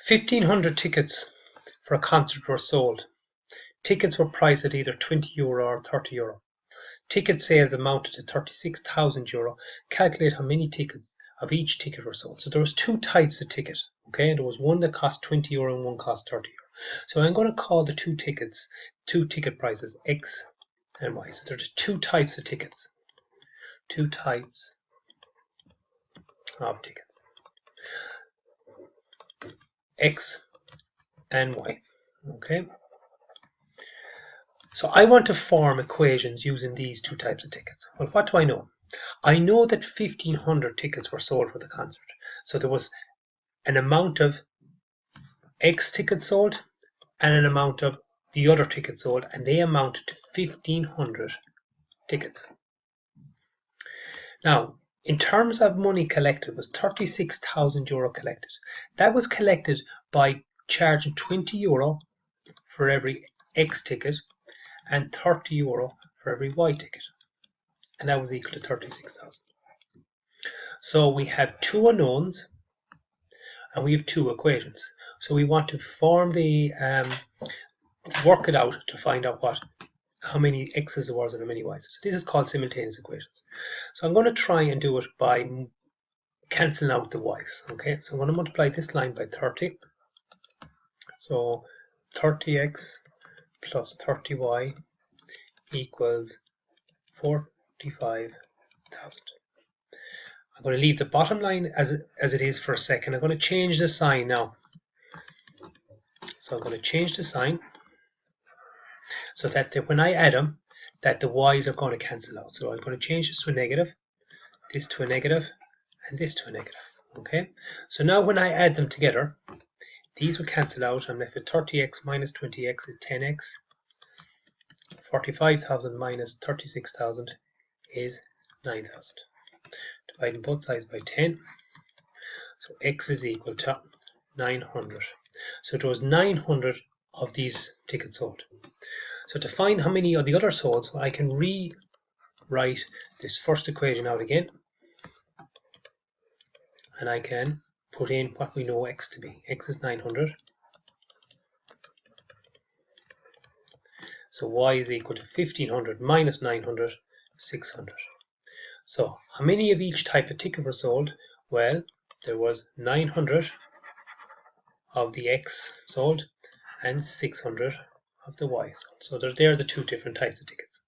1,500 tickets for a concert were sold. Tickets were priced at either €20 or €30. Ticket sales amounted to €36,000. Calculate how many tickets of each ticket were sold. So there was two types of ticket. Okay, there was one that cost €20 and one cost €30. So I'm going to call the two ticket prices X and Y. So there's two types of tickets. Two types of tickets. X and Y. Okay. So I want to form equations using these two types of tickets. Well, what do I know? I know that 1,500 tickets were sold for the concert. So there was an amount of X tickets sold and an amount of the other tickets sold, and they amounted to 1,500 tickets. Now, in terms of money collected, was €36,000 collected. That was collected by charging €20 for every X ticket and €30 for every Y ticket, and that was equal to 36,000. So we have two unknowns and we have two equations. So we want to form the work it out to find out how many X's there was and how many Y's. So this is called simultaneous equations. So I'm going to try and do it by cancelling out the Y's. Okay, so I'm going to multiply this line by 30. So 30X plus 30Y equals 45,000. I'm going to leave the bottom line as it is for a second. I'm going to change the sign now. So I'm going to change the sign so that when I add them, that the Y's are going to cancel out. So I'm going to change this to a negative, this to a negative, and this to a negative. Okay. So now when I add them together, these will cancel out. I'm left with 30x minus 20x is 10x. 45,000 minus 36,000 is 9,000. Dividing both sides by 10. So x is equal to 900. So there was 900 of these tickets sold. So to find how many of the other sold, I can rewrite this first equation out again. And I can put in what we know x to be. X is 900. So y is equal to 1,500 minus 900, 600. So how many of each type of ticket were sold? Well, there was 900 of the X sold and 600 of the Y sold. So they're the two different types of tickets.